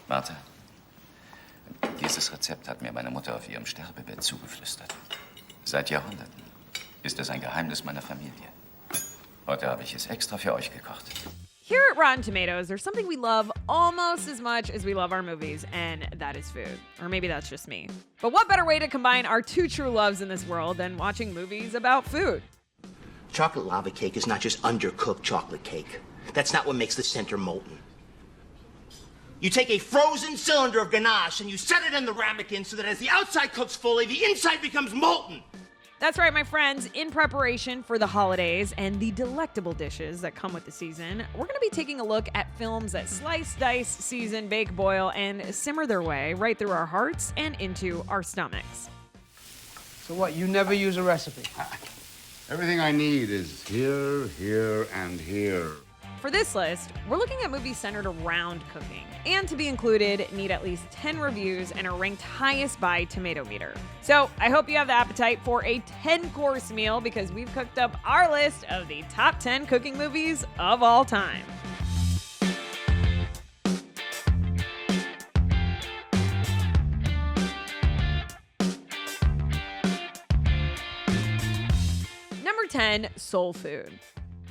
Martha, dieses Rezept hat mir meine Mutter auf ihrem Sterbebett zugeflüstert. Seit Jahrhunderten ist es ein Geheimnis meiner Familie. Heute habe ich es extra für euch gekocht. Here at Rotten Tomatoes, there's something we love almost as much as we love our movies, and that is food. Or maybe that's just me. But what better way to combine our two true loves in this world than watching movies about food? Chocolate lava cake is not just undercooked chocolate cake. That's not what makes the center molten. You take a frozen cylinder of ganache and you set it in the ramekin so that as the outside cooks fully, the inside becomes molten. That's right, my friends. In preparation for the holidays and the delectable dishes that come with the season, we're going to be taking a look at films that slice, dice, season, bake, boil, and simmer their way right through our hearts and into our stomachs. So what, you never use a recipe? Everything I need is here, here, and here. For this list, we're looking at movies centered around cooking, and to be included, need at least 10 reviews and are ranked highest by Tomato Meter. So I hope you have the appetite for a 10-course meal because we've cooked up our list of the top 10 cooking movies of all time. Number 10, Soul Food.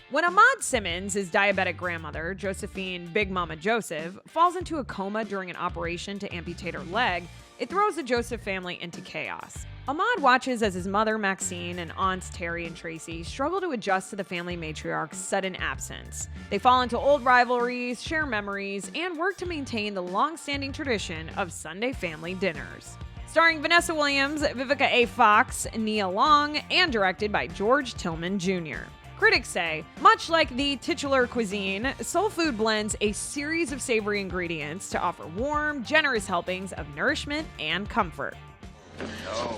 When Ahmad Simmons, his diabetic grandmother, Josephine Big Mama Joseph, falls into a coma during an operation to amputate her leg, it throws the Joseph family into chaos. Ahmad watches as his mother, Maxine, and aunts Terry and Tracy struggle to adjust to the family matriarch's sudden absence. They fall into old rivalries, share memories, and work to maintain the long-standing tradition of Sunday family dinners. Starring Vanessa Williams, Vivica A. Fox, Nia Long, and directed by George Tillman Jr. Critics say, much like the titular cuisine, Soul Food blends a series of savory ingredients to offer warm, generous helpings of nourishment and comfort. No.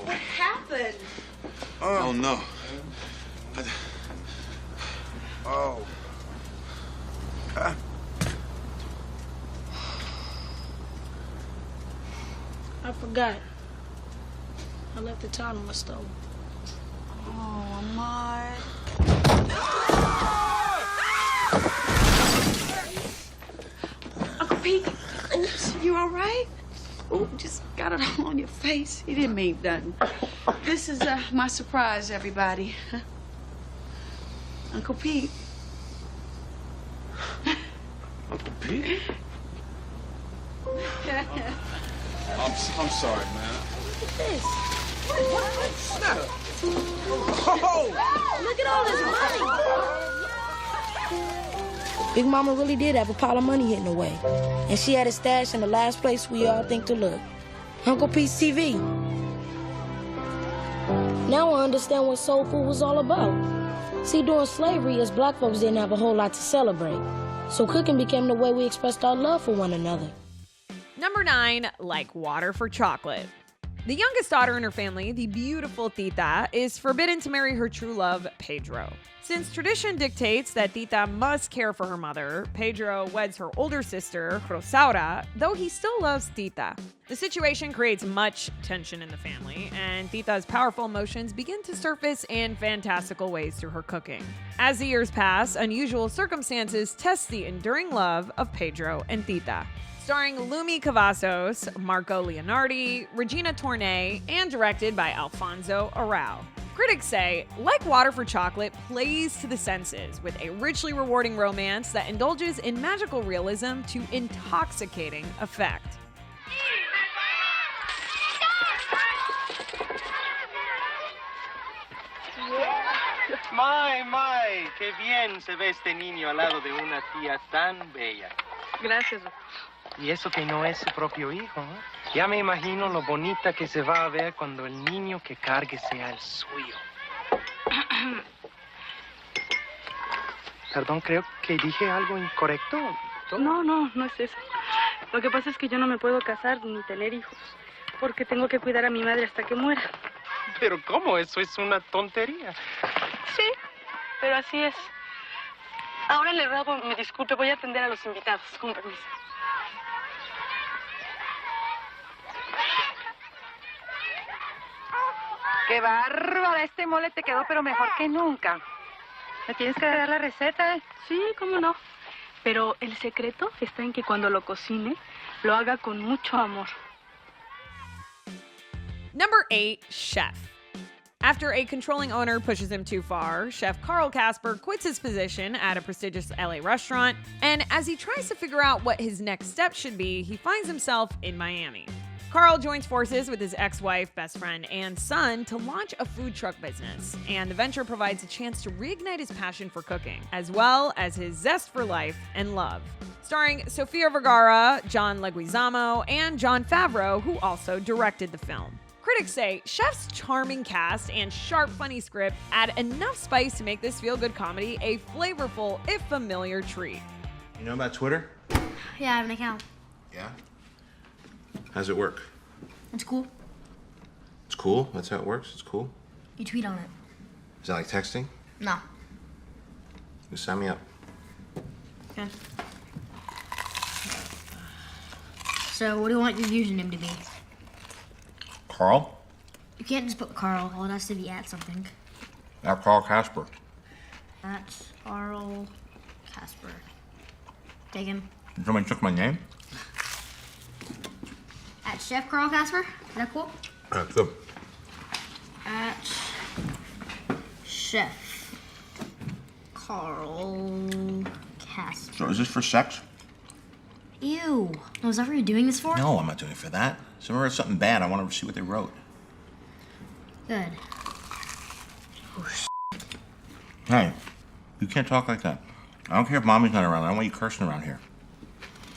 What happened? Oh, no. Oh. I forgot. I left the towel on my stove. Oh, Ahmad. Uncle Pete, oops, you all right? Oh, just got it all on your face. You didn't mean nothing. This is my surprise, everybody. Uncle Pete. Uncle Pete? I'm sorry, man. Look at this. Snap. Oh! Look at all this money. Big Mama really did have a pile of money hidden away. And she had it stashed in the last place we all think to look. Uncle Pete's TV. Now I understand what soul food was all about. See, during slavery, us black folks didn't have a whole lot to celebrate. So cooking became the way we expressed our love for one another. Number 9, Like Water for Chocolate. The youngest daughter in her family, the beautiful Tita, is forbidden to marry her true love, Pedro. Since tradition dictates that Tita must care for her mother, Pedro weds her older sister, Rosaura, though he still loves Tita. The situation creates much tension in the family, and Tita's powerful emotions begin to surface in fantastical ways through her cooking. As the years pass, unusual circumstances test the enduring love of Pedro and Tita. Starring Lumi Cavazos, Marco Leonardi, Regina Tournay, and directed by Alfonso Arau. Critics say, Like Water for Chocolate plays to the senses with a richly rewarding romance that indulges in magical realism to intoxicating effect. My, qué bien se ve este niño al lado de una tía tan bella. Gracias. Y eso que no es su propio hijo, ¿no? Ya me imagino lo bonita que se va a ver cuando el niño que cargue sea el suyo. Perdón, creo que dije algo incorrecto. No es eso. Lo que pasa es que yo no me puedo casar ni tener hijos, porque tengo que cuidar a mi madre hasta que muera. Pero ¿cómo? Eso es una tontería. Sí, pero así es. Ahora le ruego, me disculpe, voy a atender a los invitados, con permiso. ¡Qué bárbara! Este mole te quedó pero mejor que nunca. ¿Me tienes que dar la receta? Sí, cómo no. Pero el secreto está en que cuando lo cocine, lo haga con mucho amor. Number 8, chef. After a controlling owner pushes him too far, Chef Carl Casper quits his position at a prestigious LA restaurant, and as he tries to figure out what his next step should be, he finds himself in Miami. Carl joins forces with his ex-wife, best friend, and son to launch a food truck business, and the venture provides a chance to reignite his passion for cooking, as well as his zest for life and love. Starring Sofia Vergara, John Leguizamo, and Jon Favreau, who also directed the film. Critics say Chef's charming cast and sharp, funny script add enough spice to make this feel-good comedy a flavorful, if familiar, treat. You know about Twitter? Yeah, I have an account. Yeah? How's it work? It's cool. It's cool? That's how it works? It's cool? You tweet on it. Is that like texting? No. You sign me up. Okay. So, what do you want your username to be? Carl? You can't just put Carl. Well, it has to be at something. At Carl Casper. At Carl Casper. Taken. Somebody took my name? At Chef Carl Casper. Is that cool? Good. At Chef Carl Casper. So is this for sex? Ew. No, is that what you're doing this for? No, I'm not doing it for that. Someone wrote something bad. I want to see what they wrote. Good. Hey, you can't talk like that. I don't care if mommy's not around. I don't want you cursing around here.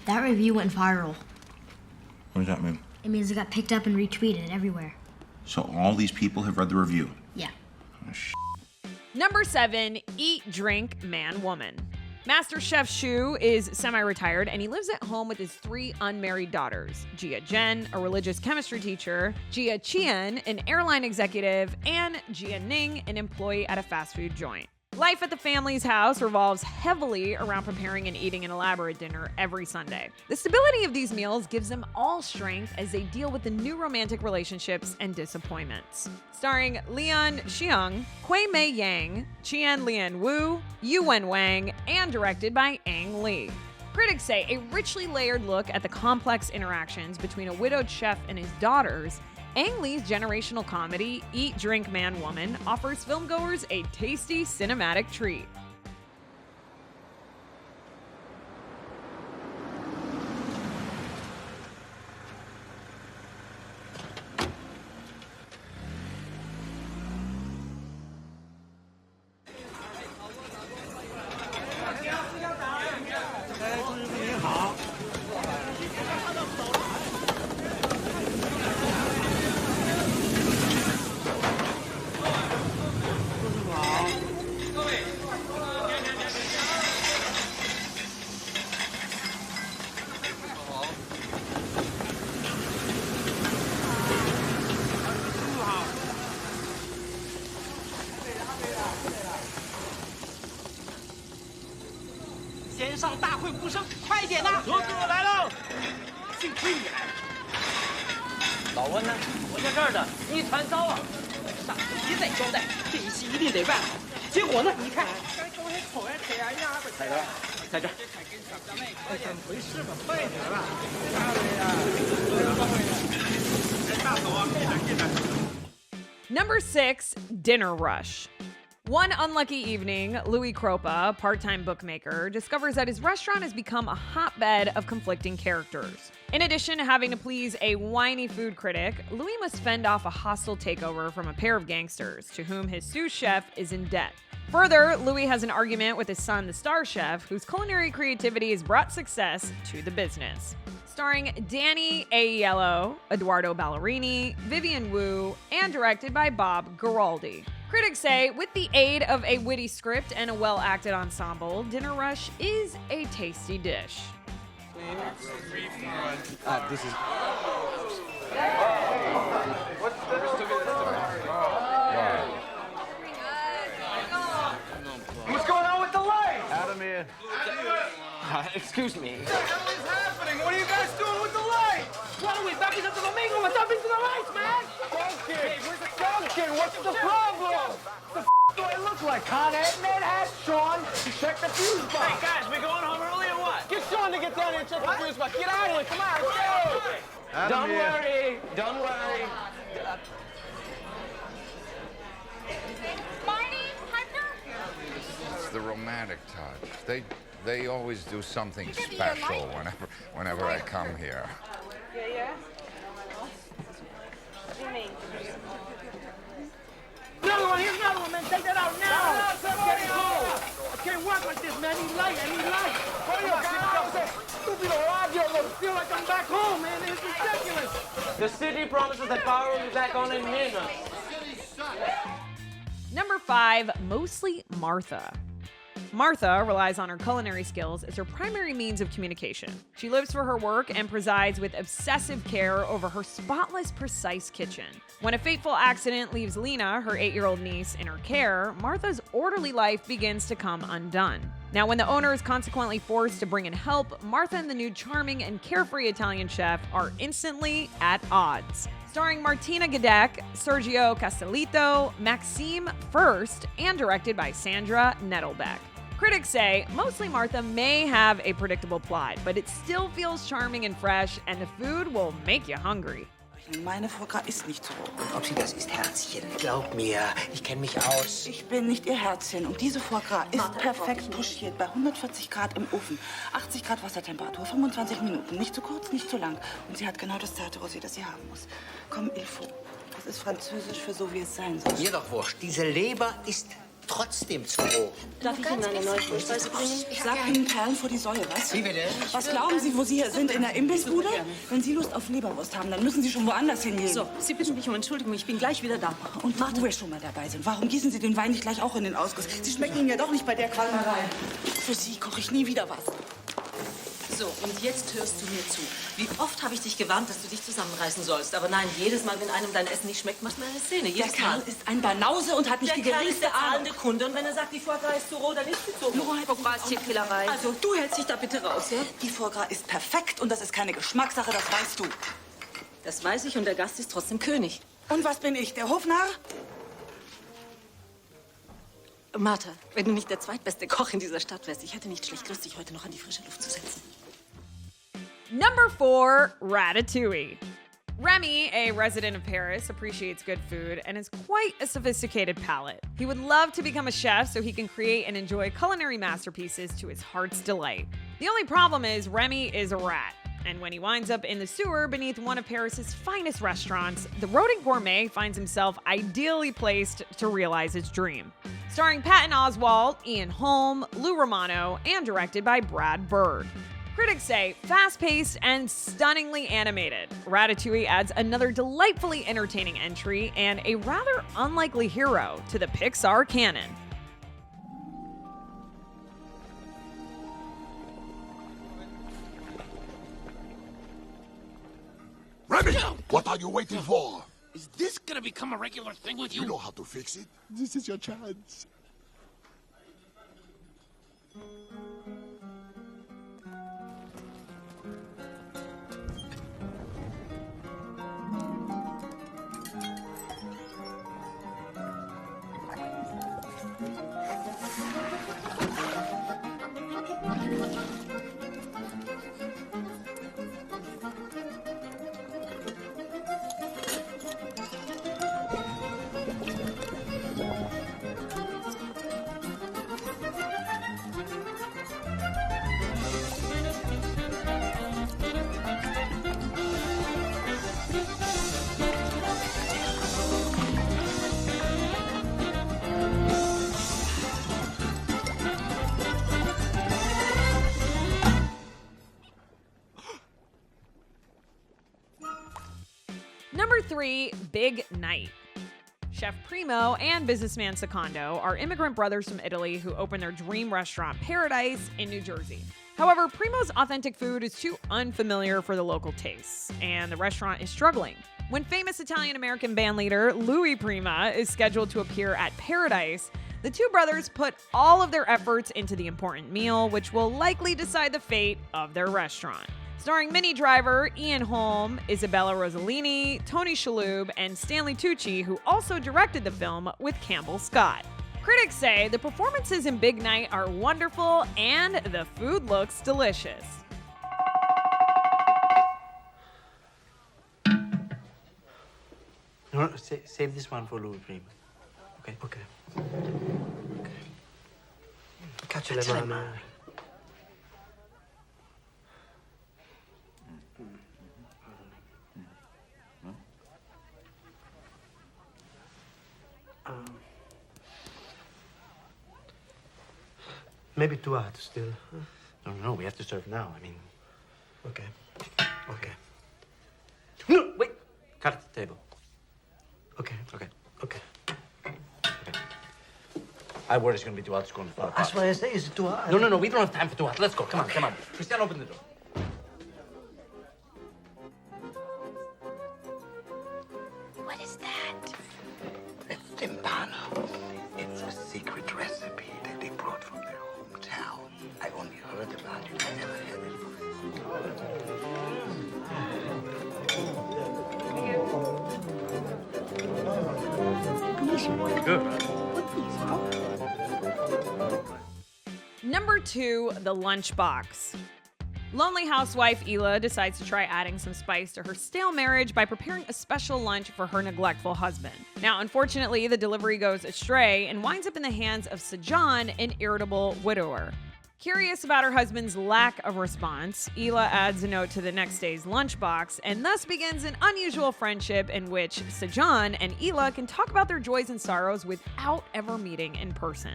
That review went viral. What does that mean? It means it got picked up and retweeted everywhere. So all these people have read the review? Yeah. Oh, Number 7, Eat, Drink, Man, Woman. Master Chef Shu is semi-retired, and he lives at home with his 3 unmarried daughters, Jia Jen, a religious chemistry teacher, Jia Qian, an airline executive, and Jia Ning, an employee at a fast food joint. Life at the family's house revolves heavily around preparing and eating an elaborate dinner every Sunday. The stability of these meals gives them all strength as they deal with the new romantic relationships and disappointments. Starring Leon Xiong, Hui Mei Yang, Qian Lian Wu, Yu Wen Wang, and directed by Ang Lee. Critics say a richly layered look at the complex interactions between a widowed chef and his daughters, Ang Lee's generational comedy, Eat, Drink, Man, Woman, offers filmgoers a tasty cinematic treat.老温呢？我在这儿呢，一团糟啊！上次一再交代，这一期一定得办好。结果呢？你看，在这儿，怎么回事吧？快点吧！大嫂啊，进来。Number 6, Dinner Rush. One unlucky evening, Louis Kropa, part-time bookmaker, discovers that his restaurant has become a hotbed of conflicting characters. In addition to having to please a whiny food critic, Louis must fend off a hostile takeover from a pair of gangsters to whom his sous chef is in debt. Further, Louis has an argument with his son, the star chef, whose culinary creativity has brought success to the business. Starring Danny Aiello, Eduardo Ballerini, Vivian Wu, and directed by Bob Giraldi. Critics say, with the aid of a witty script and a well-acted ensemble, Dinner Rush is a tasty dish. This is... What's going on with the light? Adam here. Excuse me. What the hell is happening? What are you guys doing with the light? What are we back into the domingo? What's up into the lights, man? Duncan! Hey, where's the Duncan, what's the problem? The f*** do I look like? Con Ed, man, ask Sean to check the fuse box. Hey, guys, we're going home early or out of here, triple fuse, but get out of here. Come on, let's go. Don't worry. Don't worry. It's the romantic touch. They always do something special whenever I come here. Yeah. What do you mean? Another one, here's another one, man. Take that out now. I can't work like this, man. I need light. Stupid radio, I feel like I'm back home, man. It's ridiculous. The city promises that power will be back on in minutes. Number 5, mostly Martha. Martha relies on her culinary skills as her primary means of communication. She lives for her work and presides with obsessive care over her spotless, precise kitchen. When a fateful accident leaves Lena, her 8-year-old niece, in her care, Martha's orderly life begins to come undone. Now, when the owner is consequently forced to bring in help, Martha and the new charming and carefree Italian chef are instantly at odds. Starring Martina Gadek, Sergio Castellito, Maxime First, and directed by Sandra Nettlebeck. Critics say Mostly Martha may have a predictable plot, but it still feels charming and fresh, and the food will make you hungry. Meine Foie Gras ist nicht so roh. Ob sie das ist, Herzchen. Glaub mir, ich kenne mich aus. Ich bin nicht ihr Herzchen und diese Foie Gras ist perfekt pochiert bei 140 Grad im Ofen. 80 Grad Wassertemperatur, 25 Minuten. Nicht zu kurz, nicht zu lang. Und sie hat genau das zarte Rosé, das sie haben muss. Comme il faut. Das ist französisch für so, wie es sein soll. Mir doch wurscht. Diese Leber ist trotzdem zu roh. Darf ich Ihnen eine neue Vorspeise bringen? Ich sag Ihnen Perlen vor die Säue, was? Wie bitte? Was glauben Sie, wo Sie hier sind? In der Imbissbude? Wenn Sie Lust auf Leberwurst haben, dann müssen Sie schon woanders hingehen. So, Sie bitten mich um Entschuldigung, ich bin gleich wieder da. Und wo wir schon mal dabei sind, warum gießen Sie den Wein nicht gleich auch in den Ausguss? Sie schmecken Ihnen ja doch nicht bei der Qualmerei. Für Sie koche ich nie wieder was. So, und jetzt hörst du mir zu. Wie oft habe ich dich gewarnt, dass du dich zusammenreißen sollst? Aber nein, jedes Mal, wenn einem dein Essen nicht schmeckt, machst du eine Szene. Jedes Der Kerl Mal. ist ein Banause und hat nicht die Der Kerl ist geringste der Ahnung. zahlende Kunde. Und wenn er sagt, die Foie Gras ist zu roh, dann ist sie zu roh. Foie Gras ist Tierquälerei. Also, du hältst dich da bitte raus, ja? Die Foie Gras ist perfekt und das ist keine Geschmackssache, das weißt du. Das weiß ich und der Gast ist trotzdem König. Und was bin ich, der Hofnarr? Martha, wenn du nicht der zweitbeste Koch in dieser Stadt wärst, ich hätte nicht schlecht Lust, dich heute noch an die frische Luft zu setzen. Number 4, Ratatouille. Remy, a resident of Paris, appreciates good food and has quite a sophisticated palate. He would love to become a chef so he can create and enjoy culinary masterpieces to his heart's delight. The only problem is Remy is a rat, and when he winds up in the sewer beneath one of Paris's finest restaurants, the rodent gourmet finds himself ideally placed to realize his dream. Starring Patton Oswalt, Ian Holm, Lou Romano, and directed by Brad Bird. Critics say fast-paced and stunningly animated, Ratatouille adds another delightfully entertaining entry and a rather unlikely hero to the Pixar canon. Remy, what are you waiting for? Is this gonna become a regular thing with you? You know how to fix it. This is your chance. Number 3, Big Night. Chef Primo and businessman Secondo are immigrant brothers from Italy who open their dream restaurant Paradise in New Jersey. However, Primo's authentic food is too unfamiliar for the local tastes, and the restaurant is struggling. When famous Italian-American bandleader Louis Prima is scheduled to appear at Paradise, the two brothers put all of their efforts into the important meal, which will likely decide the fate of their restaurant. Starring Minnie Driver, Ian Holm, Isabella Rossellini, Tony Shalhoub, and Stanley Tucci, who also directed the film with Campbell Scott. Critics say the performances in Big Night are wonderful and the food looks delicious. No, save this one for Louis Prima. Okay? Okay. Catch le mano. Maybe too hot still. No, we have to serve now. I mean, okay. No, wait. Cut at the table. Okay. I worry it's gonna be too hot. It's going to fall apart. That's why I say it's too hot. No. We don't have time for too hot. Let's go. Come on. Christian, open the door. What is that? It's timpano. It's a secret recipe that they brought from their hometown. I only heard about it. I never had it. Good. Number 2, the Lunchbox. Lonely housewife Hila decides to try adding some spice to her stale marriage by preparing a special lunch for her neglectful husband. Now, unfortunately, the delivery goes astray and winds up in the hands of Sajan, an irritable widower. Curious about her husband's lack of response, Hila adds a note to the next day's lunchbox and thus begins an unusual friendship in which Sajan and Hila can talk about their joys and sorrows without ever meeting in person.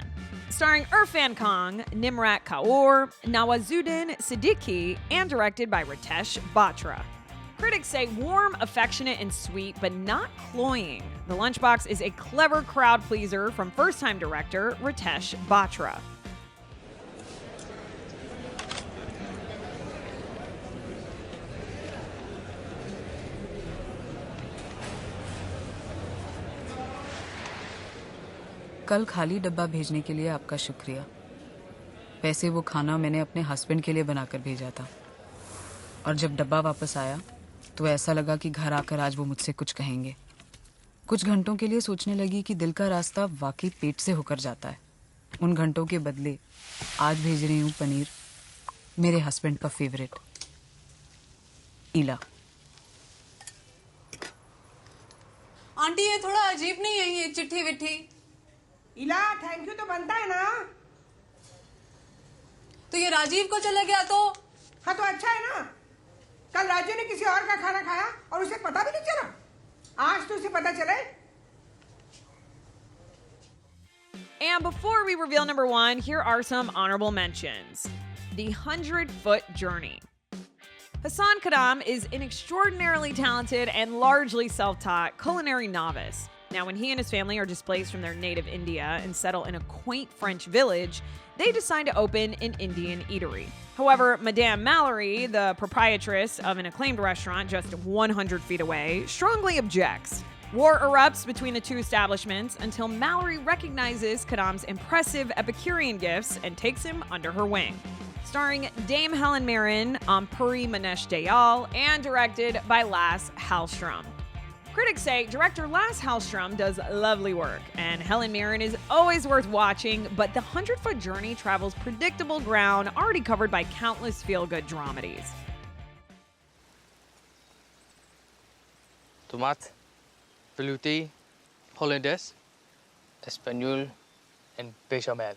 Starring Irfan Khan, Nimrat Kaur, Nawazuddin Siddiqui, and directed by Ritesh Batra. Critics say warm, affectionate, and sweet, but not cloying. The Lunchbox is a clever crowd pleaser from first-time director Ritesh Batra. कल खाली डब्बा भेजने के लिए आपका शुक्रिया। वैसे वो खाना मैंने अपने हस्बैंड के लिए बनाकर भेजा था और जब डब्बा वापस आया तो ऐसा लगा कि घर आकर आज वो मुझसे कुछ कहेंगे। कुछ घंटों के लिए सोचने लगी कि दिल का रास्ता वाकई पेट से होकर जाता है। उन घंटों के बदले आज भेज रही हूँ पनीर, मेरे हस्बैंड का फेवरेट। ईला। आंटी ये थोड़ा अजीब नहीं है ये चिट्ठी विट्ठी? इला थैंक यू तो बनता है ना। तो ये राजीव को चला गया तो? हाँ तो अच्छा है ना। कल राजीव ने किसी और का खाना खाया और उसे पता भी नहीं चला। आज तो उसे पता चले। And before we reveal number 1, here are some honorable mentions. The 100-Foot Journey. Hassan Kadam is an extraordinarily talented and largely self-taught culinary novice. Now, when he and his family are displaced from their native India and settle in a quaint French village, they decide to open an Indian eatery. However, Madame Mallory, the proprietress of an acclaimed restaurant just 100 feet away, strongly objects. War erupts between the two establishments until Mallory recognizes Kadam's impressive Epicurean gifts and takes him under her wing. Starring Dame Helen Mirren, Ampuri Manesh Dayal, and directed by Lasse Hallström. Critics say director Lasse Hallström does lovely work, and Helen Mirren is always worth watching, but the 100-Foot Journey travels predictable ground already covered by countless feel-good dramedies. Tomate, velouté, hollandaise, espagnole, and bechamel.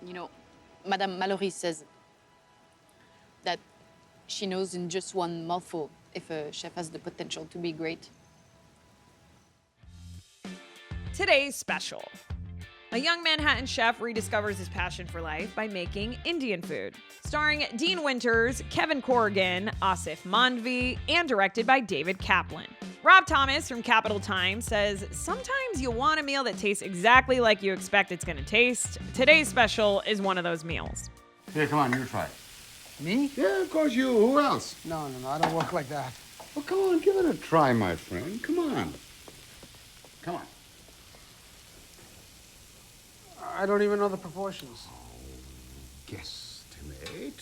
You know, Madame Mallory says that she knows in just one mouthful if a chef has the potential to be great. Today's special. A young Manhattan chef rediscovers his passion for life by making Indian food. Starring Dean Winters, Kevin Corrigan, Asif Mandvi, and directed by David Kaplan. Rob Thomas from Capital Times says, sometimes you want a meal that tastes exactly like you expect it's gonna taste. Today's special is one of those meals. Here, come on, you try it. Me? Yeah, of course you. Who else? No, I don't work like that. Well, come on, give it a try, my friend. Come on. Come on. I don't even know the proportions. Guesstimate.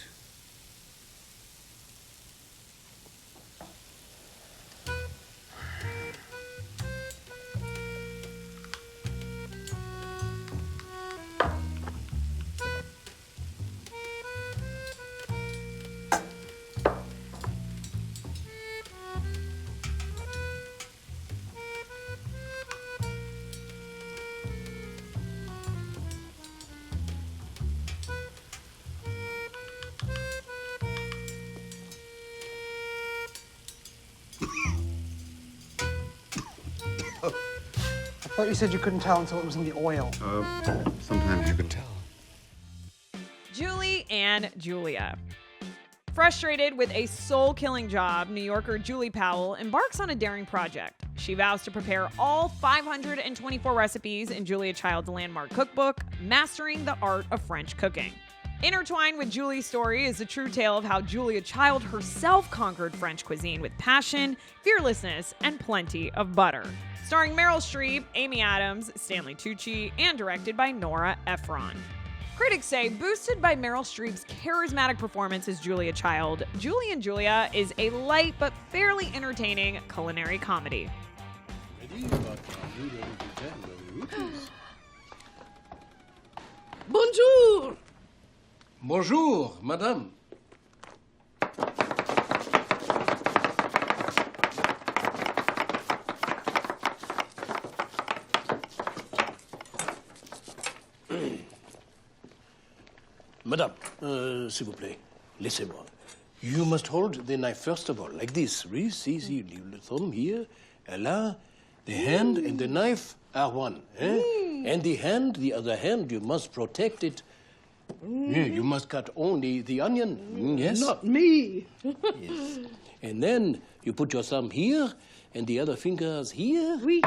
I thought you said you couldn't tell until it was in the oil. Sometimes you can tell. Julie and Julia. Frustrated with a soul-killing job, New Yorker Julie Powell embarks on a daring project. She vows to prepare all 524 recipes in Julia Child's landmark cookbook, Mastering the Art of French Cooking. Intertwined with Julie's story is the true tale of how Julia Child herself conquered French cuisine with passion, fearlessness, and plenty of butter. Starring Meryl Streep, Amy Adams, Stanley Tucci, and directed by Nora Ephron. Critics say, boosted by Meryl Streep's charismatic performance as Julia Child, Julie and Julia is a light but fairly entertaining culinary comedy. Bonjour! Bonjour, madame. Madame, s'il vous plaît, laissez-moi. You must hold the knife first of all, like this. Oui, see, you leave the thumb here, and là, the hand and the knife are one. Eh? And the other hand, you must protect it. Yeah, you must cut only the onion. Yes? Not me. Yes. And then you put your thumb here, and the other fingers here. Oui.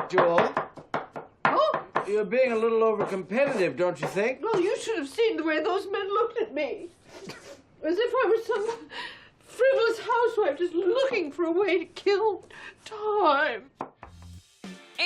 Joel? Oh? You're being a little over-competitive, don't you think? Well, you should have seen the way those men looked at me. As if I was some frivolous housewife just looking for a way to kill time.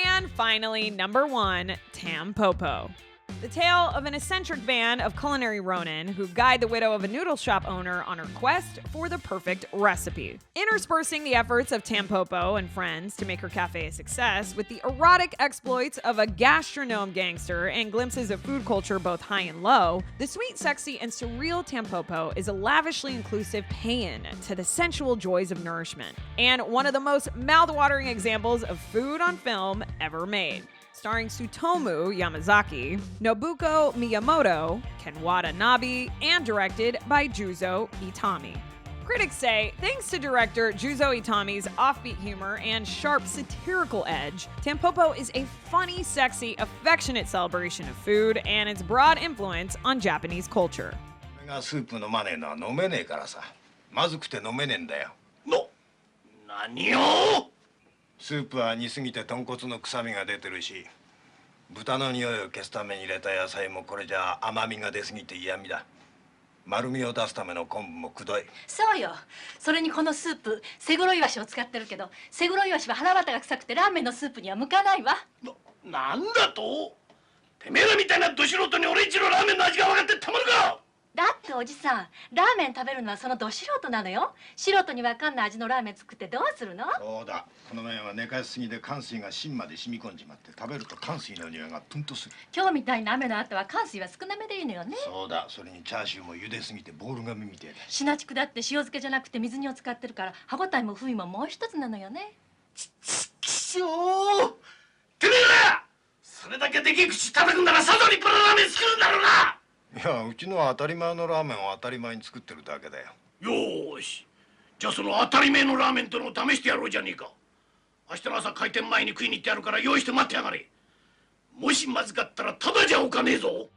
And finally, number 1, Tampico. The tale of an eccentric band of culinary ronin who guide the widow of a noodle shop owner on her quest for the perfect recipe. Interspersing the efforts of Tampico and friends to make her cafe a success with the erotic exploits of a gastronome gangster and glimpses of food culture both high and low, the sweet, sexy, and surreal Tampico is a lavishly inclusive paean to the sensual joys of nourishment, and one of the most mouth-watering examples of food on film ever made. Starring Tsutomu Yamazaki, Nobuko Miyamoto, Ken Watanabe, and directed by Juzo Itami. Critics say, thanks to director Juzo Itami's offbeat humor and sharp satirical edge, Tampico is a funny, sexy, affectionate celebration of food and its broad influence on Japanese culture. スープ飲まねえのは飲めねえからさ。まずくて飲めねえんだよ。何を？スープは煮すぎて豚骨の臭みが出てるし、豚の匂いを消すために入れた野菜もこれじゃ甘みが出すぎて嫌味だ。丸みを出すための昆布もくどい。そうよ。それにこのスープ、セグロイワシを使ってるけど、セグロイワシは腹渡が臭くてラーメンのスープには向かないわ。なんだと？てめえらみたいなど素人に俺んちのラーメンの味が分かってたまるか！だっておじさん、ラーメン食べるのはそのど素人なのよ。素人にわかんない味のラーメン作ってどうするの？そうだ。この麺は寝かしすぎで乾水が芯まで染み込んじまって食べると乾水の匂いがプンとする。今日みたいな雨の後は乾水は少なめでいいのよね。そうだ。それにチャーシューも茹ですぎてボール紙みてえだ。シナチクだって塩漬けじゃなくて水煮を使ってるから歯ごたえも風味ももう一つなのよね。きしょー！てめえら！それだけでけえ口叩くんなら佐渡にプロラーメン作るんだろうな！や、うちのは当たり前のラーメンを当たり前に作ってるだけだよ。よーし。じゃあその当たり前のラーメンとのを試してやろうじゃねえか。明日の朝開店前に食いに行ってやるから用意して待ってやがれ。もしまずかったらただじゃおかねえぞ。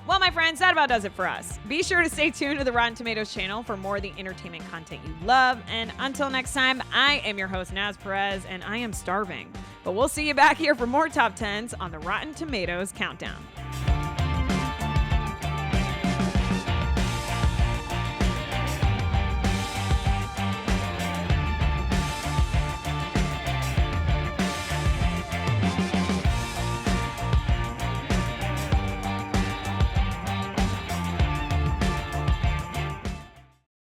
Well, my friends, that about does it for us. Be sure to stay tuned to the Rotten Tomatoes channel for more of the entertainment content you love. And until next time, I am your host, Naz Perez, and I am starving. But we'll see you back here for more Top 10s on the Rotten Tomatoes Countdown.